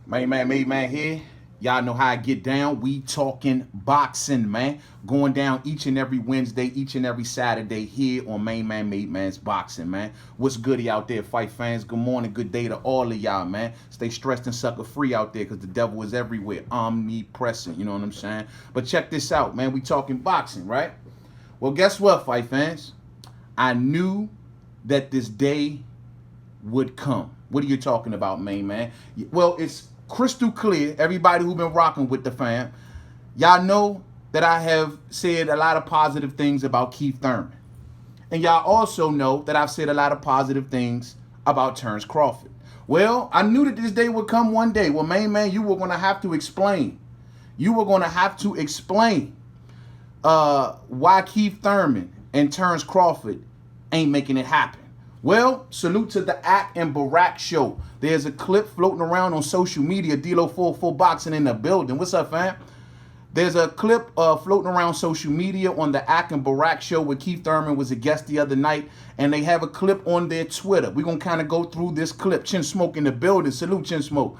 Main man here. Y'all know how I get down. We talking boxing, man. Going down each and every Wednesday, each and every Saturday here on Main Man's Boxing, man. What's goody out there, fight fans? Good morning, good day to all of y'all, man. Stay stressed and sucker free out there because the devil is everywhere. Omnipresent, you know what I'm saying? But check this out, man. We talking boxing, right? Well, guess what, fight fans? I knew that this day would come. What are you talking about, main man? Well, it's crystal clear. Everybody who been rocking with the fam, y'all know that I have said a lot of positive things about Keith Thurman. And y'all also know that I've said a lot of positive things about Terrence Crawford. Well, I knew that this day would come one day. Well, main man, you were going to have to explain. You were going to have to explain why Keith Thurman and Terrence Crawford ain't making it happen. Well, salute to the Ack and Barack show. There's a clip floating around on social media. D-Lo 44 Boxing in the building. What's up, fam? There's a clip floating around social media on the Ack and Barack show where Keith Thurman was a guest the other night, and they have a clip on their Twitter. We're going to kind of go through this clip. Chin Smoke in the building. Salute, Chin Smoke.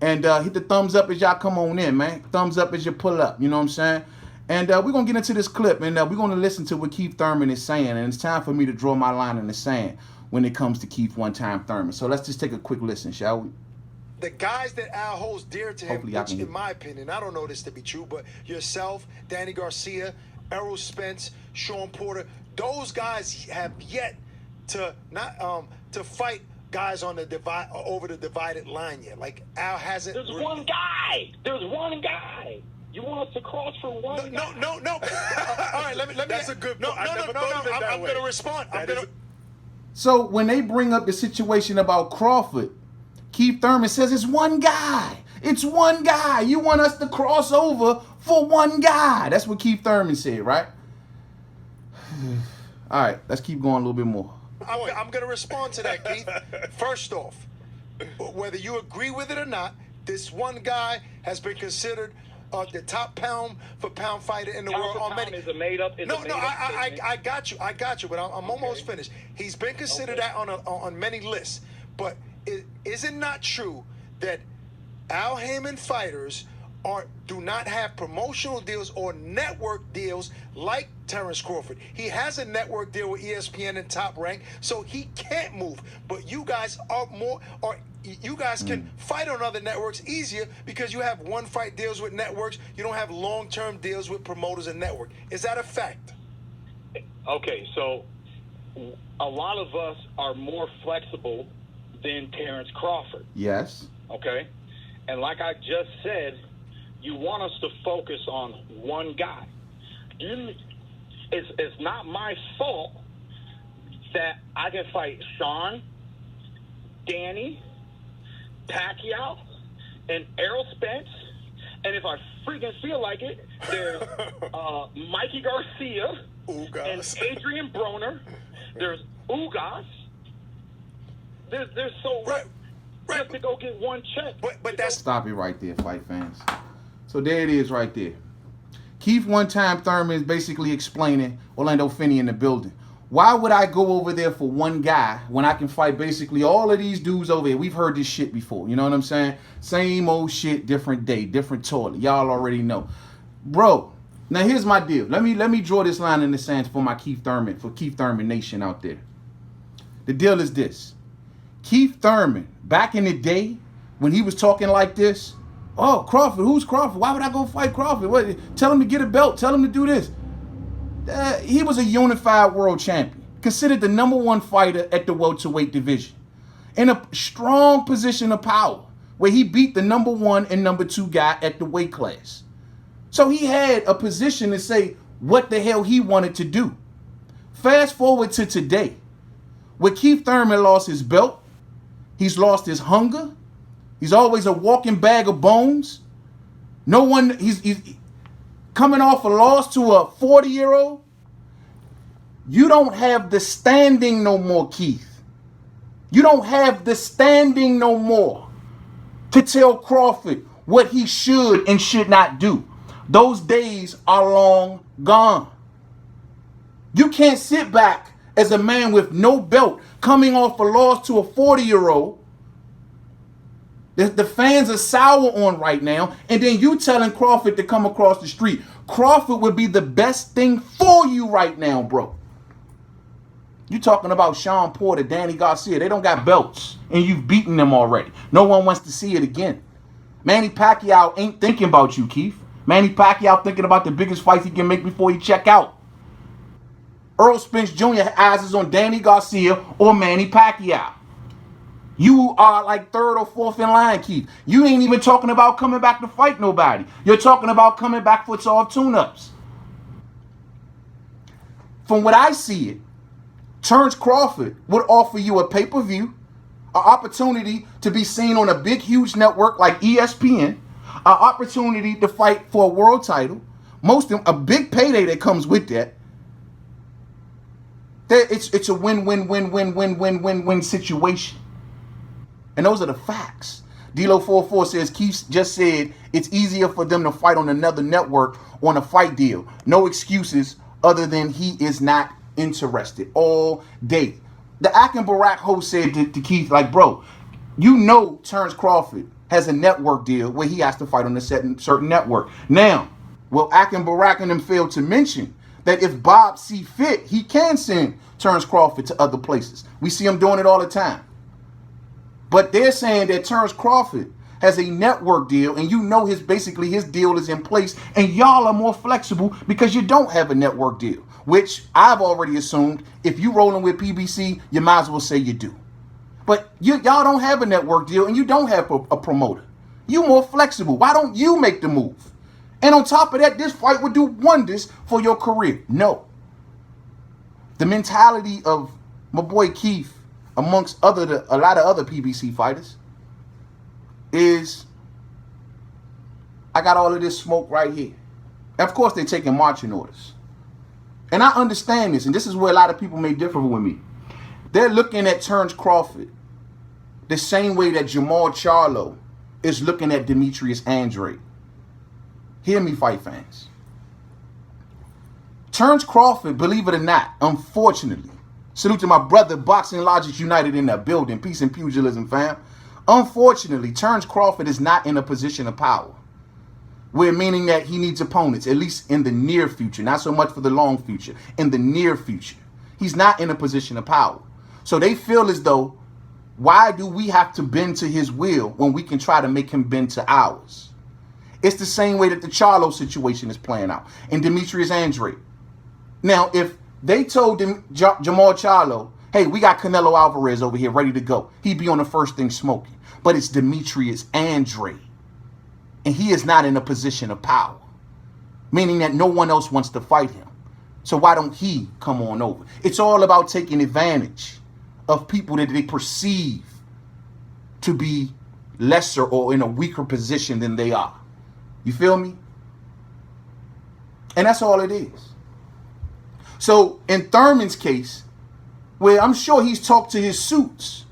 And hit the thumbs up as y'all come on in, man. Thumbs up as you pull up. You know what I'm saying? And we're going to get into this clip, and we're going to listen to what Keith Thurman is saying. And it's time for me to draw my line in the sand when it comes to Keith one-time Thurman. So let's just take a quick listen, shall we? The guys that Al holds dear to him, which in my opinion, I don't know this to be true, but yourself, Danny Garcia, Errol Spence, Sean Porter, those guys have yet to not to fight guys on the divide over the divided line yet. Like Al hasn't. There's one guy. There's one guy. You want us to cross for one? No. All right, let me. That's a good No, point. I'm going to respond. So when they bring up the situation about Crawford, Keith Thurman says it's one guy. It's one guy. You want us to cross over for one guy. That's what Keith Thurman said, right? All right, let's keep going a little bit more. I'm going to respond to that, Keith. First off, whether you agree with it or not, this one guy has been considered the top pound-for-pound fighter in the world on many. Is a made-up. I got you, but I'm almost finished. He's been considered that on many lists, but is it not true that Al Haymon fighters do not have promotional deals or network deals like Terrence Crawford? He has a network deal with ESPN and Top Rank, so he can't move. But you guys you guys can fight on other networks easier because you have one-fight deals with networks. You don't have long-term deals with promoters and network. Is that a fact? Okay, so a lot of us are more flexible than Terrence Crawford. Yes. Okay? And like I just said, you want us to focus on one guy. It's not my fault that I can fight Sean, Danny, Pacquiao, and Errol Spence, and if I freaking feel like it, there's Mikey Garcia and Adrian Broner. There's Ugas. There's so right. Just to go get one check. But that's stop it right there, fight fans. So there it is right there. Keith one-time Thurman is basically explaining Orlando Finney in the building. Why would I go over there for one guy when I can fight basically all of these dudes over here? We've heard this shit before. You know what I'm saying? Same old shit, different day, different toilet. Y'all already know. Bro, now here's my deal. Let me draw this line in the sand for Keith Thurman Nation out there. The deal is this. Keith Thurman, back in the day when he was talking like this, oh, Crawford, who's Crawford? Why would I go fight Crawford? What? Tell him to get a belt. Tell him to do this. He was a unified world champion, considered the #1 fighter at the welterweight division, in a strong position of power, where he beat the #1 and #2 guy at the weight class. So he had a position to say what the hell he wanted to do. Fast forward to today, where Keith Thurman lost his belt, he's lost his hunger, he's always a walking bag of bones. No one, he's coming off a loss to a 40-year-old. You don't have the standing no more, Keith. You don't have the standing no more to tell Crawford what he should and should not do. Those days are long gone. You can't sit back as a man with no belt coming off a loss to a 40-year-old The fans are sour on right now, and then you telling Crawford to come across the street. Crawford would be the best thing for you right now, bro. You talking about Sean Porter, Danny Garcia. They don't got belts, and you've beaten them already. No one wants to see it again. Manny Pacquiao ain't thinking about you, Keith. Manny Pacquiao thinking about the biggest fights he can make before he check out. Earl Spence Jr. eyes is on Danny Garcia or Manny Pacquiao. You are like third or fourth in line, Keith. You ain't even talking about coming back to fight nobody. You're talking about coming back for soft tune-ups. From what I see it, Terrence Crawford would offer you a pay-per-view, an opportunity to be seen on a big, huge network like ESPN, an opportunity to fight for a world title, a big payday that comes with that. It's a win-win-win-win-win-win-win-win situation. And those are the facts. D-Lo44 says, Keith just said it's easier for them to fight on another network on a fight deal. No excuses other than he is not interested all day. The Akin Barak host said to Keith, like, bro, you know Terrence Crawford has a network deal where he has to fight on a certain network. Now, well, Akin Barak and them failed to mention that if Bob see fit, he can send Terrence Crawford to other places. We see him doing it all the time. But they're saying that Terrence Crawford has a network deal, and you know his deal is in place, and y'all are more flexible because you don't have a network deal, which I've already assumed if you rolling with PBC, you might as well say you do. But y'all don't have a network deal, and you don't have a promoter. You more flexible. Why don't you make the move? And on top of that, this fight would do wonders for your career. No. The mentality of my boy Keith, amongst a lot of other PBC fighters, is I got all of this smoke right here. And of course, they're taking marching orders. And I understand this, and this is where a lot of people may differ with me. They're looking at Terrence Crawford the same way that Jamal Charlo is looking at Demetrius Andrade. Hear me, fight fans. Terrence Crawford, believe it or not, unfortunately, salute to my brother, Boxing Logic United in the building. Peace and pugilism, fam. Unfortunately, Terrence Crawford is not in a position of power. We're meaning that he needs opponents, at least in the near future. Not so much for the long future. In the near future. He's not in a position of power. So they feel as though, why do we have to bend to his will when we can try to make him bend to ours? It's the same way that the Charlo situation is playing out. And Demetrius Andrade. Now, if they told Jamal Charlo, hey, we got Canelo Alvarez over here ready to go, he'd be on the first thing smoking. But it's Demetrius Andrade. And he is not in a position of power. Meaning that no one else wants to fight him. So why don't he come on over? It's all about taking advantage of people that they perceive to be lesser or in a weaker position than they are. You feel me? And that's all it is. So in Thurman's case, where I'm sure he's talked to his suits,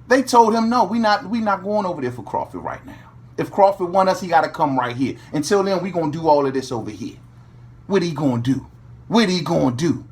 they told him, no, we not going over there for Crawford right now. If Crawford want us, he got to come right here. Until then, we going to do all of this over here. What he going to do? What he going to do?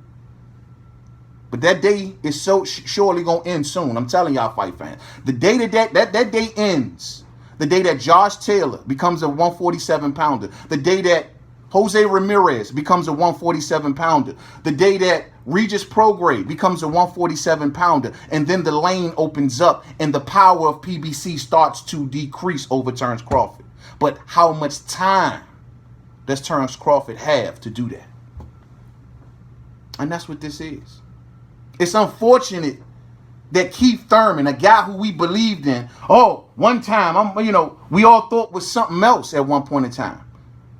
But that day is so surely going to end soon. I'm telling y'all, fight fans. The day that day ends, the day that Josh Taylor becomes a 147-pounder, the day that Jose Ramirez becomes a 147-pounder, the day that Regis Prograis becomes a 147-pounder, and then the lane opens up and the power of PBC starts to decrease over Terrence Crawford. But how much time does Terrence Crawford have to do that? And that's what this is. It's unfortunate that Keith Thurman, a guy who we believed in, one time, we all thought was something else at one point in time,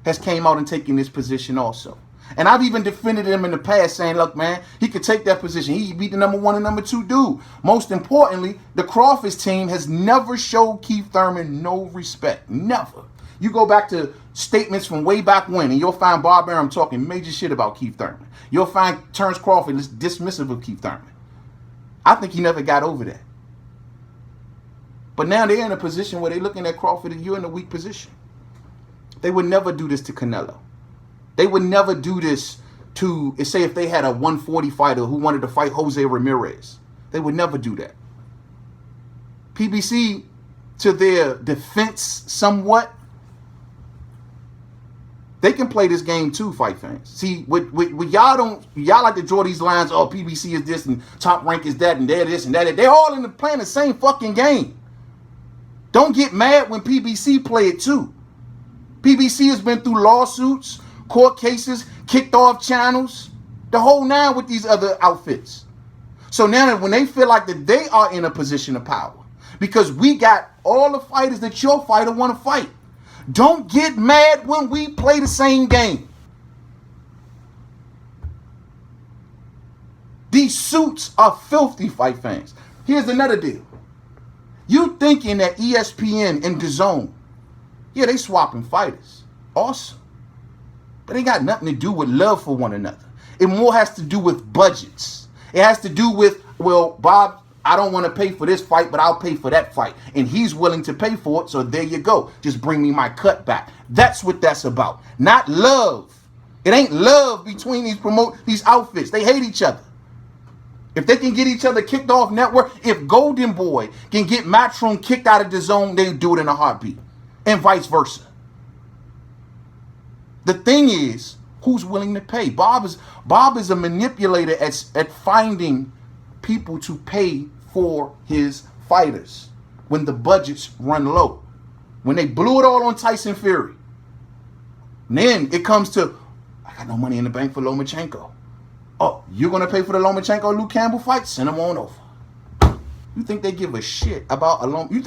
has came out and taken this position also. And I've even defended him in the past saying, look, man, he could take that position. He beat the number 1 and number 2 dude. Most importantly, the Crawford team has never showed Keith Thurman no respect. Never. You go back to statements from way back when, and you'll find Bob Arum talking major shit about Keith Thurman. You'll find Terrence Crawford is dismissive of Keith Thurman. I think he never got over that. But now they're in a position where they're looking at Crawford and you're in a weak position. They would never do this to Canelo. They would never do this to, say, if they had a 140 fighter who wanted to fight Jose Ramirez. They would never do that. PBC to their defense somewhat, they can play this game too, fight fans. See, what y'all like to draw these lines, oh, PBC is this and Top Rank is that and they're this and that. They're all playing the same fucking game. Don't get mad when PBC play it too. PBC has been through lawsuits, court cases, kicked off channels, the whole nine with these other outfits. So now when they feel like that they are in a position of power, because we got all the fighters that your fighter want to fight. Don't get mad when we play the same game. These suits are filthy, fight fans. Here's another deal. You thinking that ESPN and DAZN, yeah, they swapping fighters. Awesome. But it got nothing to do with love for one another. It more has to do with budgets. It has to do with, well, Bob, I don't want to pay for this fight, but I'll pay for that fight. And he's willing to pay for it, so there you go. Just bring me my cut back. That's what that's about. Not love. It ain't love between these outfits. They hate each other. If they can get each other kicked off network, if Golden Boy can get Matchroom kicked out of the zone, they do it in a heartbeat. And vice versa. The thing is, who's willing to pay? Bob is a manipulator at finding people to pay for his fighters when the budgets run low. When they blew it all on Tyson Fury. And then it comes to, I got no money in the bank for Lomachenko. Oh, you're going to pay for the Lomachenko-Luke Campbell fight? Send them on over. You think they give a shit about you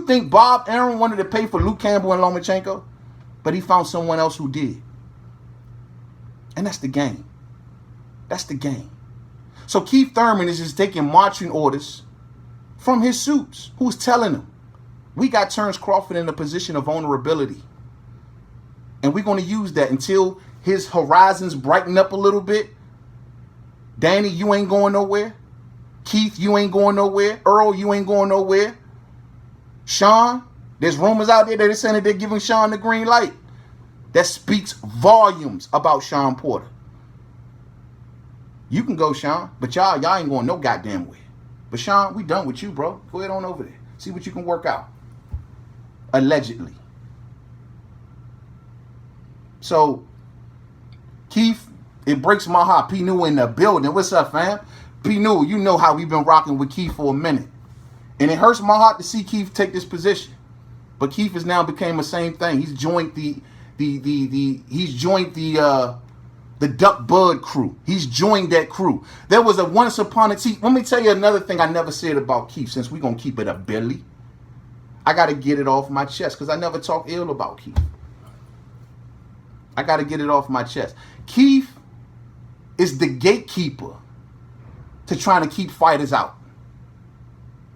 think Bob Arum wanted to pay for Luke Campbell and Lomachenko? But he found someone else who did. And that's the game. That's the game. So Keith Thurman is just taking marching orders from his suits, who's telling him, we got Terrence Crawford in a position of vulnerability. And we're going to use that until his horizons brighten up a little bit. Danny, you ain't going nowhere. Keith, you ain't going nowhere. Earl, you ain't going nowhere. Sean, there's rumors out there that they're saying that they're giving Sean the green light. That speaks volumes about Sean Porter. You can go, Sean, but y'all ain't going no goddamn way. But Sean, we done with you, bro. Go ahead on over there. See what you can work out. Allegedly. So, Keith, it breaks my heart. P. New in the building. What's up, fam? P. New, you know how we've been rocking with Keith for a minute. And it hurts my heart to see Keith take this position. But Keith has now became the same thing. He's joined the Duck Bud crew. He's joined that crew. There was a once upon a time. Let me tell you another thing I never said about Keith, since we're going to keep it a Billy. I got to get it off my chest because I never talk ill about Keith. I got to get it off my chest. Keith is the gatekeeper to trying to keep fighters out.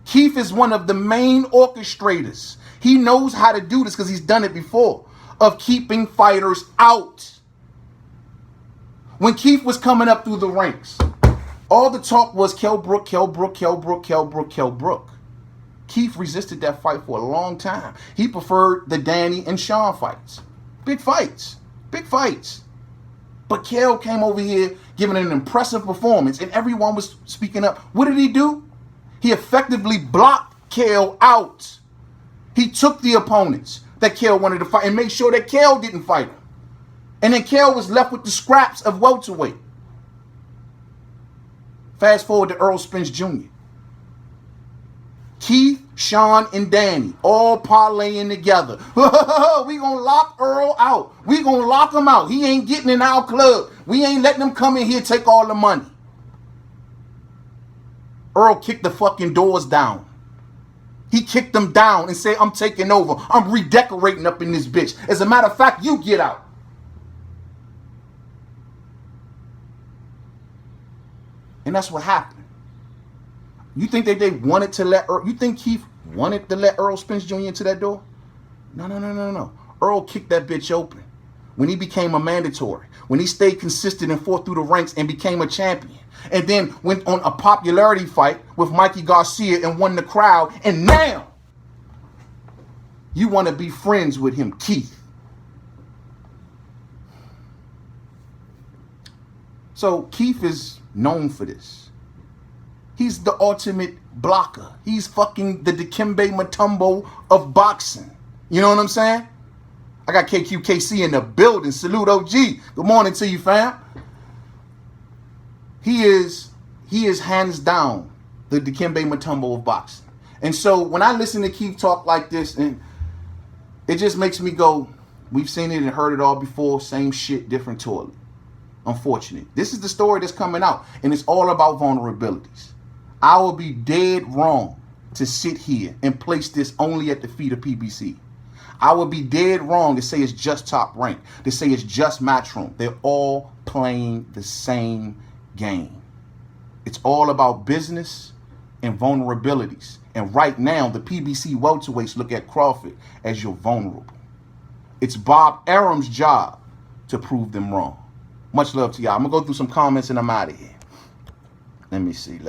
Keith is one of the main orchestrators. He knows how to do this because he's done it before, of keeping fighters out. When Keith was coming up through the ranks, all the talk was Kell Brook. Keith resisted that fight for a long time. He preferred the Danny and Sean fights. Big fights. But Kell came over here giving an impressive performance and everyone was speaking up. What did he do? He effectively blocked Kell out. He took the opponents that Kell wanted to fight and made sure that Kell didn't fight him. And then Kell was left with the scraps of welterweight. Fast forward to Earl Spence Jr. Keith, Sean, and Danny all parlaying together. We gonna lock Earl out. We gonna lock him out. He ain't getting in our club. We ain't letting him come in here and take all the money. Earl kicked the fucking doors down. He kicked them down and said, I'm taking over. I'm redecorating up in this bitch. As a matter of fact, you get out. And that's what happened. You think that they wanted to let Earl, you think Keith wanted to let Earl Spence Jr. into that door? No. Earl kicked that bitch open when he became a mandatory, when he stayed consistent and fought through the ranks and became a champion. And then went on a popularity fight with Mikey Garcia and won the crowd. And now you want to be friends with him, Keith. So Keith is known for this. He's the ultimate blocker. He's fucking the Dikembe Mutombo of boxing. You know what I'm saying? I got KQKC in the building. Salute OG. Good morning to you, fam. He is hands down the Dikembe Mutombo of boxing. And so when I listen to Keith talk like this, and it just makes me go, we've seen it and heard it all before, same shit, different toilet. Unfortunate. This is the story that's coming out, and it's all about vulnerabilities. I will be dead wrong to sit here and place this only at the feet of PBC. I would be dead wrong to say it's just Top Rank, to say it's just Matchroom. They're all playing the same game. It's all about business and vulnerabilities. And right now, the PBC welterweights look at Crawford as you're vulnerable. It's Bob Arum's job to prove them wrong. Much love to y'all. I'm going to go through some comments and I'm out of here. Let me see.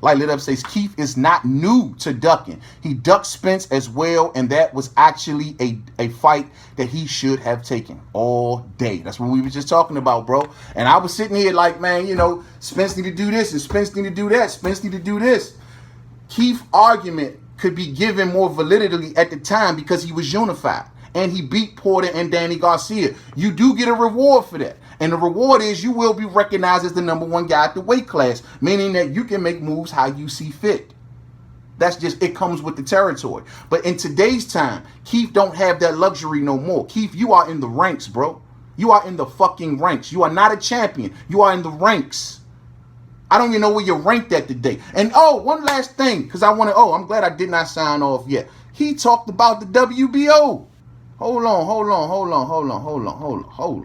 Light Lit Up says, Keith is not new to ducking. He ducked Spence as well, and that was actually a fight that he should have taken all day. That's what we were just talking about, bro. And I was sitting here like, man, you know, Spence need to do this, and Spence need to do that, Spence need to do this. Keith's argument could be given more validity at the time because he was unified. And he beat Porter and Danny Garcia. You do get a reward for that. And the reward is you will be recognized as the #1 guy at the weight class, meaning that you can make moves how you see fit. That's just, it comes with the territory. But in today's time, Keith don't have that luxury no more. Keith, you are in the ranks, bro. You are in the fucking ranks. You are not a champion. You are in the ranks. I don't even know where you're ranked at today. And one last thing, because I'm glad I did not sign off yet. He talked about the WBO. Hold on.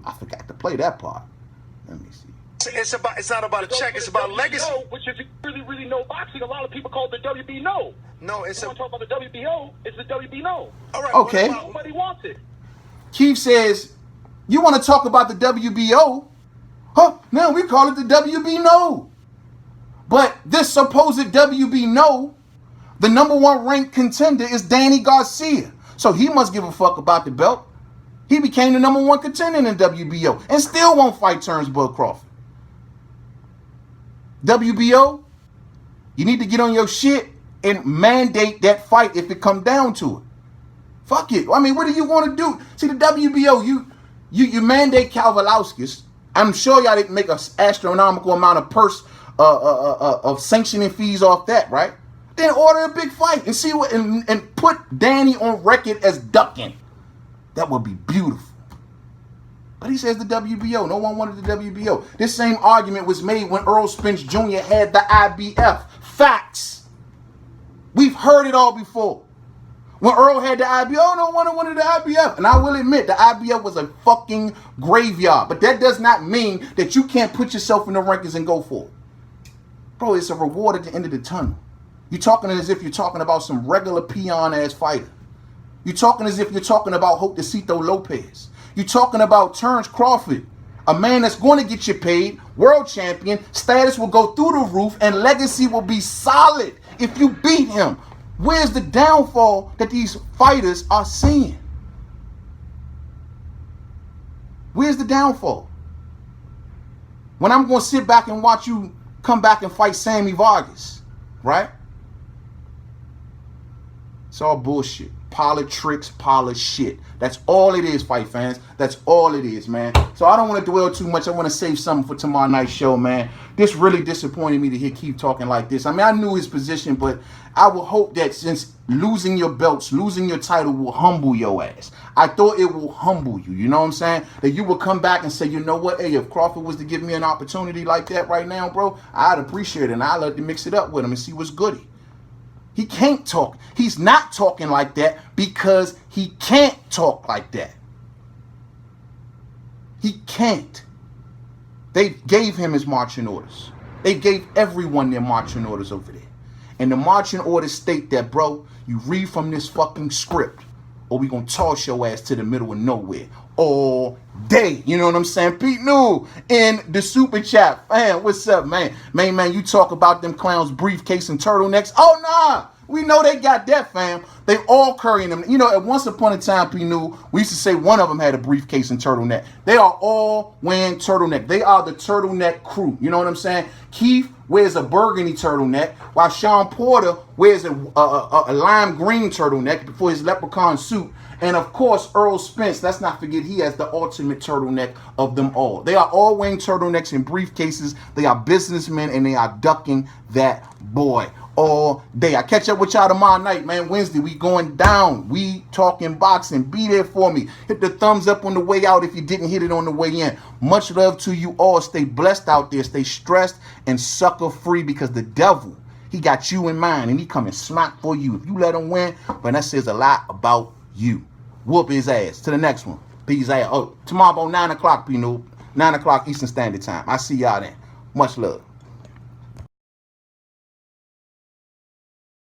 I forgot to play that part. Let me see. It's not about a check. It's about legacy. Which, if you really know boxing, a lot of people call it the WBO. No, it's want to talk about the WBO. It's the WBO. All right. Okay. Nobody wants it. Keith says, you want to talk about the WBO? Huh? No, we call it the WBO. But this supposed WBO, the #1 ranked contender is Danny Garcia. So he must give a fuck about the belt. He became the #1 contender in the WBO and still won't fight Turnbull Crawford. WBO, you need to get on your shit and mandate that fight if it come down to it. Fuck it. I mean, what do you want to do? See, the WBO, you mandate Kowalowskis. I'm sure y'all didn't make an astronomical amount of of sanctioning fees off that, right? Then order a big fight and see what and put Danny on record as ducking. That would be beautiful. But he says the WBO. No one wanted the WBO. This same argument was made when Earl Spence Jr. had the IBF. Facts. We've heard it all before. When Earl had the IBF, no one wanted the IBF. And I will admit, the IBF was a fucking graveyard. But that does not mean that you can't put yourself in the rankings and go for it. Bro, it's a reward at the end of the tunnel. You're talking as if you're talking about some regular peon-ass fighter. You're talking as if you're talking about Hotecito Lopez. You're talking about Terrence Crawford, a man that's going to get you paid, world champion, status will go through the roof, and legacy will be solid if you beat him. Where's the downfall that these fighters are seeing? Where's the downfall? When I'm going to sit back and watch you come back and fight Sammy Vargas, right? It's all bullshit. Politics, shit. That's all it is, fight fans. That's all it is, man. So I don't want to dwell too much. I want to save something for tomorrow night's show, man. This really disappointed me to hear Keith talking like this. I mean, I knew his position, but I would hope that since losing your belts, losing your title will humble your ass. I thought it will humble you. You know what I'm saying? That you will come back and say, you know what? Hey, if Crawford was to give me an opportunity like that right now, bro, I'd appreciate it. And I'd like to mix it up with him and see what's goody. He can't talk. He's not talking like that because he can't talk like that. He can't. They gave him his marching orders. They gave everyone their marching orders over there. And the marching orders state that, bro, you read from this fucking script or we gonna toss your ass to the middle of nowhere all day. You know what I'm saying? Pete New in the super chat. Man, what's up, man? Man, you talk about them clowns briefcase and turtlenecks. Oh, nah. We know they got that, fam. They all carrying them. You know, at once upon a time, P-New, we used to say one of them had a briefcase and turtleneck. They are all wearing turtleneck. They are the turtleneck crew. You know what I'm saying? Keith wears a burgundy turtleneck, while Sean Porter wears a lime green turtleneck for his leprechaun suit. And of course, Earl Spence, let's not forget, he has the ultimate turtleneck of them all. They are all wearing turtlenecks and briefcases. They are businessmen, and they are ducking that boy all day. I catch up with y'all tomorrow night, man. Wednesday, we going down. We talking boxing. Be there for me. Hit the thumbs up on the way out if you didn't hit it on the way in. Much love to you all. Stay blessed out there. Stay stressed and sucker free, because the devil, he got you in mind, and he coming smack for you. If you let him win, but that says a lot about you. Whoop his ass. To the next one. Peace out. Oh, tomorrow about 9 o'clock, P-Noob. 9 o'clock Eastern Standard Time. I see y'all then. Much love.